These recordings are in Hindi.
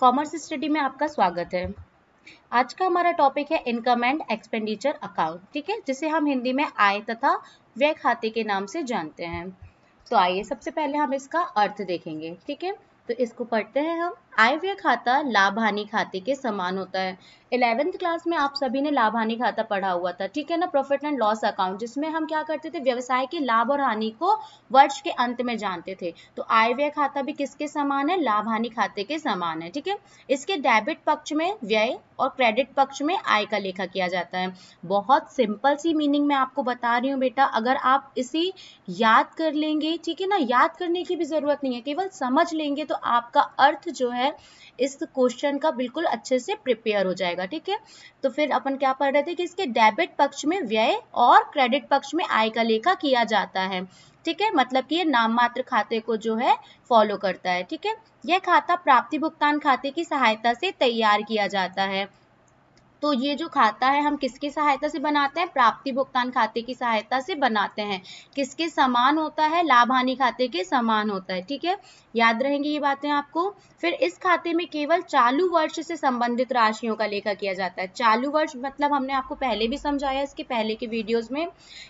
कॉमर्स स्टडी में आपका स्वागत है। आज का हमारा टॉपिक है इनकम एंड एक्सपेंडिचर अकाउंट, ठीक है, जिसे हम हिंदी में आय तथा व्यय खाते के नाम से जानते हैं। तो आइए सबसे पहले हम इसका अर्थ देखेंगे, ठीक है। तो इसको पढ़ते हैं हम। आय व्यय खाता लाभ हानि खाते के समान होता है। 11th क्लास में आप सभी ने लाभ हानि खाता पढ़ा हुआ था, ठीक है ना, प्रॉफिट एंड लॉस अकाउंट, जिसमें हम क्या करते थे, व्यवसाय के लाभ और हानि को वर्ष के अंत में जानते थे। तो आय व्यय खाता भी किसके समान है, लाभ हानि खाते के समान है, ठीक है। इसके डेबिट पक्ष में व्यय और क्रेडिट पक्ष में आय का लेखा किया जाता है। बहुत सिंपल सी मीनिंग मैं आपको बता रही हूँ बेटा, अगर आप इसी याद कर लेंगे, ठीक है ना, याद करने की भी जरूरत नहीं है, केवल समझ लेंगे तो आपका अर्थ जो है इस क्वेश्चन का बिल्कुल अच्छे से प्रिपेयर हो जाएगा, ठीक है। तो फिर अपन क्या पढ़ रहे थे कि इसके डेबिट पक्ष में व्यय और क्रेडिट पक्ष में आय का लेखा किया जाता है, ठीक है। मतलब कि ये नाम मात्र खाते को जो है फॉलो करता है, ठीक है। यह खाता प्राप्ति भुगतान खाते की सहायता से तैयार किया जाता है। तो ये जो खाता है हम किसकी सहायता से बनाते हैं, प्राप्ति भुगतान खाते की सहायता से बनाते हैं। किसके समान होता है, लाभ हानि खाते के समान होता है, ठीक है। याद रहेंगी ये बातें आपको। फिर इस खाते में केवल चालू वर्ष से संबंधित राशियों का लेखा किया जाता है। चालू वर्ष मतलब हमने आपको पहले भी समझाया इसके पहले के वीडियोस में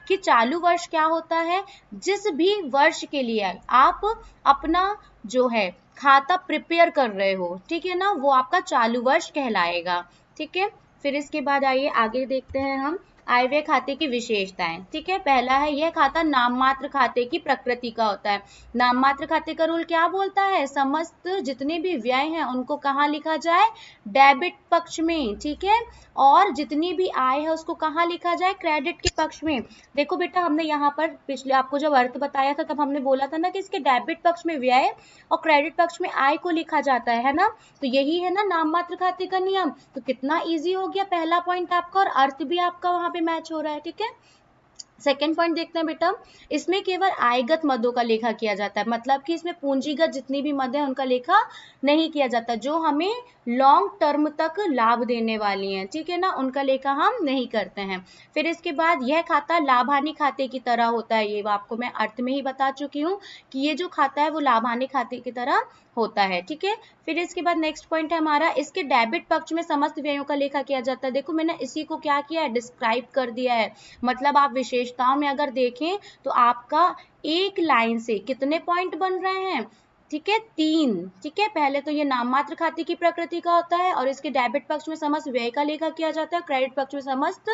कि चालू वर्ष क्या होता है, जिस भी वर्ष के लिए आप अपना जो है खाता प्रिपेयर कर रहे हो, ठीक है ना, वो आपका चालू वर्ष कहलाएगा, ठीक है। फिर इसके बाद आइए आगे देखते हैं हम आय व्यय खाते की विशेषताएं, ठीक है। पहला है यह खाता नाम मात्र खाते की प्रकृति का होता है। नाम मात्र खाते का रूल क्या बोलता है, समस्त जितने भी व्यय हैं उनको कहाँ लिखा जाए, डेबिट पक्ष में, ठीक है। और जितनी भी आय है उसको कहाँ लिखा जाए, क्रेडिट के पक्ष में। देखो बेटा हमने यहाँ पर पिछले आपको जब अर्थ बताया था तब हमने बोला था ना कि इसके डेबिट पक्ष में व्यय और क्रेडिट पक्ष में आय को लिखा जाता है ना। तो यही है ना नाम मात्र खाते का नियम। तो कितना इजी हो गया पहला पॉइंट आपका, और अर्थ भी आपका वहां पे मैच हो रहा है, ठीक है। सेकेंड पॉइंट देखते हैं बेटा, इसमें केवल आयगत मदों का लेखा किया जाता है। मतलब कि इसमें पूंजीगत जितनी भी मद है उनका लेखा नहीं किया जाता, जो हमें लॉन्ग टर्म तक लाभ देने वाली हैं, ठीक है ना, उनका लेखा हम नहीं करते हैं। फिर इसके बाद यह खाता लाभ हानि खाते की तरह होता है। ये आपको मैं अर्थ में ही बता चुकी हूँ कि ये जो खाता है वो लाभ हानि खाते की तरह होता है, ठीक है। फिर इसके बाद नेक्स्ट पॉइंट है हमारा, इसके डेबिट पक्ष में समस्त व्ययों का लेखा किया जाता है। देखो मैंने इसी को क्या किया है, डिस्क्राइब कर दिया है। मतलब आप विशेषताओं में अगर देखें तो आपका एक लाइन से कितने पॉइंट बन रहे हैं, ठीक है, 3, ठीक है। पहले तो ये नाम मात्र खाते की प्रकृति का होता है और इसके डेबिट पक्ष में समस्त व्यय का लेखा किया जाता है, क्रेडिट पक्ष में समस्त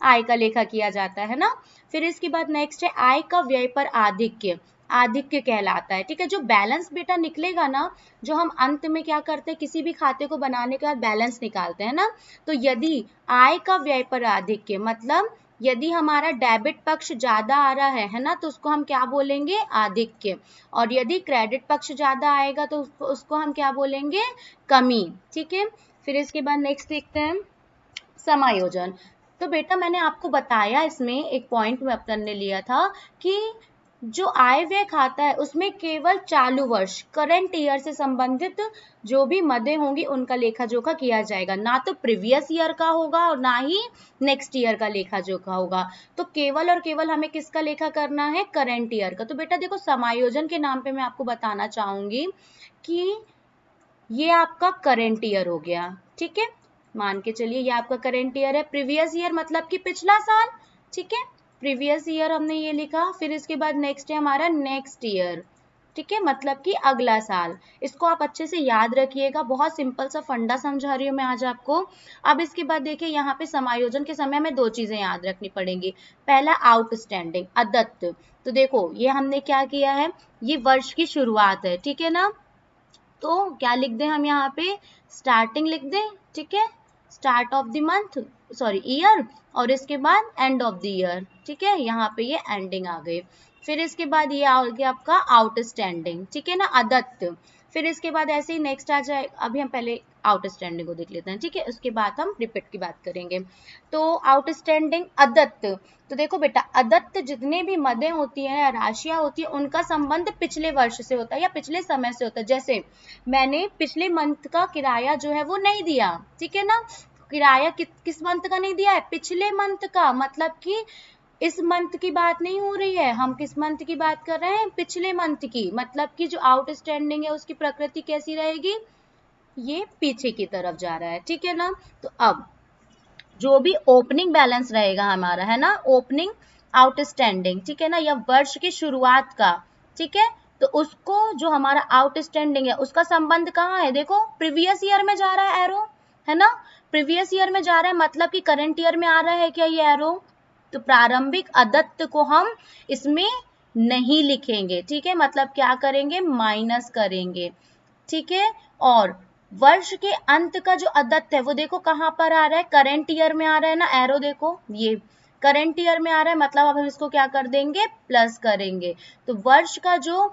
आय का लेखा किया जाता है ना। फिर इसके बाद नेक्स्ट है आय का व्यय पर आधिक्य, आधिक्य कहलाता है, ठीक है। जो बैलेंस बेटा निकलेगा ना, जो हम अंत में क्या करते हैं, किसी भी खाते को बनाने के बाद बैलेंस निकालते हैं ना, तो यदि आय का व्यय पर आधिक्य मतलब यदि हमारा डेबिट पक्ष ज्यादा आ रहा है ना, तो उसको हम क्या बोलेंगे, आधिक्य। और यदि क्रेडिट पक्ष ज्यादा आएगा तो उसको हम क्या बोलेंगे, कमी, ठीक है। फिर इसके बाद नेक्स्ट देखते हैं समायोजन। तो बेटा मैंने आपको बताया इसमें एक पॉइंट में अपन ने लिया था कि जो आय व्यय खाता है उसमें केवल चालू वर्ष करंट ईयर से संबंधित जो भी मदें होंगी उनका लेखा जोखा किया जाएगा, ना तो प्रीवियस ईयर का होगा और ना ही नेक्स्ट ईयर का लेखा जोखा होगा। तो केवल और केवल हमें किसका लेखा करना है, करंट ईयर का। तो बेटा देखो समायोजन के नाम पे मैं आपको बताना चाहूंगी कि ये आपका करंट ईयर हो गया, ठीक है। मान के चलिए ये आपका करंट ईयर है। प्रीवियस ईयर मतलब कि पिछला साल, ठीक है, प्रीवियस ईयर हमने ये लिखा। फिर इसके बाद नेक्स्ट है हमारा नेक्स्ट ईयर, ठीक है, मतलब कि अगला साल। इसको आप अच्छे से याद रखिएगा, बहुत सिंपल सा फंडा समझा रही हूँ मैं आज आपको। अब इसके बाद देखिए यहाँ पे समायोजन के समय में 2 चीजें याद रखनी पड़ेंगी। पहला आउटस्टैंडिंग, अदत्त। तो देखो ये हमने क्या किया है, ये वर्ष की शुरुआत है, ठीक है ना, तो क्या लिख दें हम यहाँ पे, स्टार्टिंग लिख दें, ठीक है, start of the month, sorry year, और इसके बाद एंड ऑफ द ईयर, ठीक है, यहाँ पे ये एंडिंग आ गई। फिर इसके बाद ये आ गया आपका आउटस्टैंडिंग, ठीक है ना, अदत्त। फिर इसके बाद ऐसे ही नेक्स्ट आ जाए, अभी हम पहले आउटस्टैंडिंग को देख लेते हैं, ठीक है, उसके बाद हम रिपीट की बात करेंगे। तो आउटस्टैंडिंग अदत्त, तो देखो बेटा अदत्त जितने भी मदें होती हैं या राशियां होती है उनका संबंध पिछले वर्ष से होता है या पिछले समय से होता है। जैसे मैंने पिछले मंथ का किराया जो है वो नहीं दिया, ठीक है ना, किराया किस मंथ का नहीं दिया है, पिछले मंथ का, मतलब कि इस मंथ की बात नहीं हो रही है, हम किस मंथ की बात कर रहे हैं, पिछले मंथ की। मतलब कि जो आउटस्टैंडिंग है उसकी प्रकृति कैसी रहेगी, ये पीछे की तरफ जा रहा है, ठीक है ना। तो अब जो भी ओपनिंग बैलेंस रहेगा हमारा, है ना, ओपनिंग आउटस्टैंडिंग, ठीक है ना, या वर्ष की शुरुआत का, ठीक है, तो उसको जो हमारा आउटस्टैंडिंग है उसका संबंध कहाँ है, देखो प्रीवियस ईयर में जा रहा है एरो, है ना, प्रीवियस ईयर में जा रहा है, मतलब कि करंट ईयर में आ रहा है क्या ये एरो। तो प्रारंभिक अदत्त को हम इसमें नहीं लिखेंगे, ठीक है, मतलब क्या करेंगे, माइनस करेंगे, ठीक है। और वर्ष के अंत का जो अदत्त है वो देखो कहाँ पर आ रहा है, करंट ईयर में आ रहा है ना, एरो देखो ये करंट ईयर में आ रहा है, मतलब अब हम इसको क्या कर देंगे, प्लस करेंगे। तो वर्ष का जो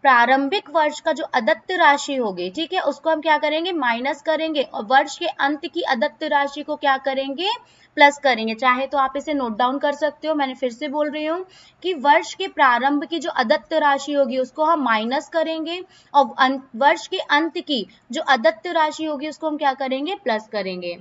प्रारंभिक वर्ष का जो अदत्त राशि होगी, ठीक है, उसको हम क्या करेंगे, माइनस करेंगे, और वर्ष के अंत की अदत्त राशि को क्या करेंगे, प्लस करेंगे। चाहे तो आप इसे नोट डाउन कर सकते हो, मैंने फिर से बोल रही हूँ कि वर्ष के प्रारंभ की जो अदत्त राशि होगी उसको हम माइनस करेंगे, और वर्ष के अंत की जो अदत्त राशि होगी उसको हम क्या करेंगे, प्लस करेंगे,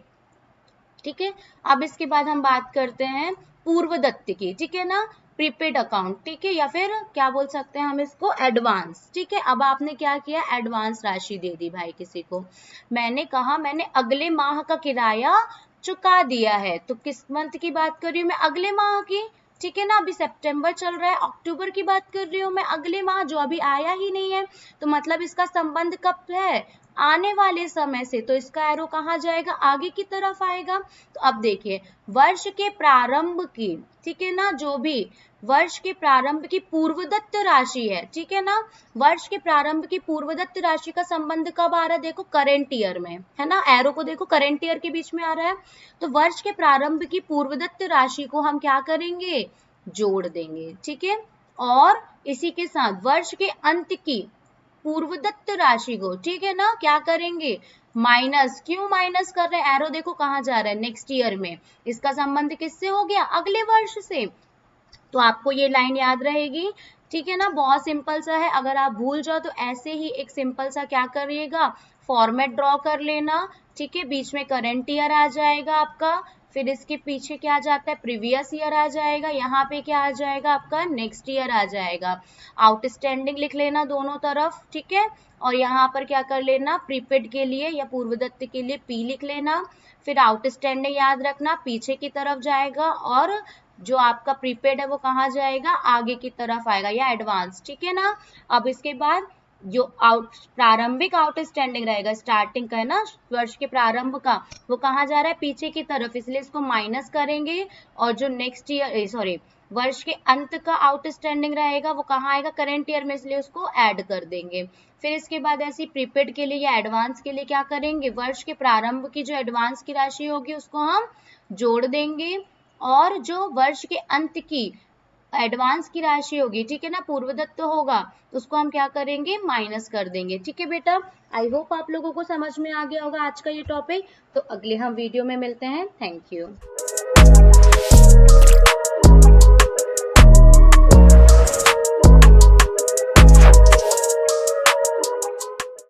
ठीक है। अब इसके बाद हम बात करते हैं पूर्व दत्त की, ठीक है ना, प्रीपेड अकाउंट, ठीक है, या फिर क्या बोल सकते हैं हम इसको, एडवांस, ठीक है। अब आपने क्या किया, एडवांस राशि दे दी भाई किसी को, मैंने कहा मैंने अगले माह का किराया चुका दिया है, तो किस मंथ की बात कर रही हूँ मैं, अगले माह की, ठीक है ना, अभी सितंबर चल रहा है, अक्टूबर की बात कर रही हूँ मैं, अगले माह जो अभी आया ही नहीं है, तो मतलब इसका संबंध कब है, आने वाले समय से, तो इसका एरो कहाँ जाएगा, आगे की तरफ आएगा। तो अब देखिए वर्ष के प्रारंभ की, ठीक है ना, जो भी वर्ष के प्रारंभ की पूर्वदत्त राशि है, ठीक है ना, वर्ष के प्रारंभ की पूर्वदत्त राशि का संबंध कब आ रहा है, देखो करंट ईयर में, है ना, एरो को देखो करंट ईयर के बीच में आ रहा है। तो वर्ष के प्रारंभ की पूर्वदत्त राशि को हम क्या करेंगे, जोड़ देंगे, ठीक है। और इसी के साथ वर्ष के अंत की पूर्वदत्त राशि को, ठीक है ना, क्या करेंगे, माइनस, क्यों माइनस कर रहे हैं, एरो देखो कहाँ जा रहा है, नेक्स्ट ईयर में, इसका संबंध किससे हो गया, अगले वर्ष से। तो आपको ये लाइन याद रहेगी, ठीक है ना, बहुत सिंपल सा है, अगर आप भूल जाओ तो ऐसे ही एक सिंपल सा क्या करिएगा, फॉर्मेट ड्रॉ कर लेना, ठीक है, बीच में करंट ईयर आ जाएगा आपका, फिर इसके पीछे क्या जाता है, प्रीवियस ईयर आ जाएगा, यहाँ पे क्या आ जाएगा आपका, नेक्स्ट ईयर आ जाएगा, आउटस्टैंडिंग लिख लेना दोनों तरफ, ठीक है, और यहाँ पर क्या कर लेना, प्रीपेड के लिए या पूर्वदत्त के लिए पी लिख लेना, फिर आउटस्टैंडिंग याद रखना पीछे की तरफ जाएगा, और जो आपका प्रीपेड है वो कहाँ जाएगा, आगे की तरफ आएगा, या एडवांस, ठीक है ना। अब इसके बाद जो प्रारंभिक आउटस्टैंडिंग रहेगा, स्टार्टिंग का है ना, वर्ष के प्रारंभ का, वो कहाँ जा रहा है, पीछे की तरफ, इसलिए इसको माइनस करेंगे, और जो नेक्स्ट ईयर सॉरी वर्ष के अंत का आउटस्टैंडिंग रहेगा वो कहाँ आएगा, करेंट ईयर में, इसलिए उसको ऐड कर देंगे। फिर इसके बाद ऐसी प्रीपेड के लिए या एडवांस के लिए क्या करेंगे, वर्ष के प्रारंभ की जो एडवांस की राशि होगी उसको हम जोड़ देंगे, और जो वर्ष के अंत की एडवांस की राशि होगी, ठीक है ना, पूर्वदत्त होगा, उसको हम क्या करेंगे, माइनस कर देंगे, ठीक है बेटा। आई होप आप लोगों को समझ में आ गया होगा आज का ये टॉपिक। तो अगले हम वीडियो में मिलते हैं, थैंक यू।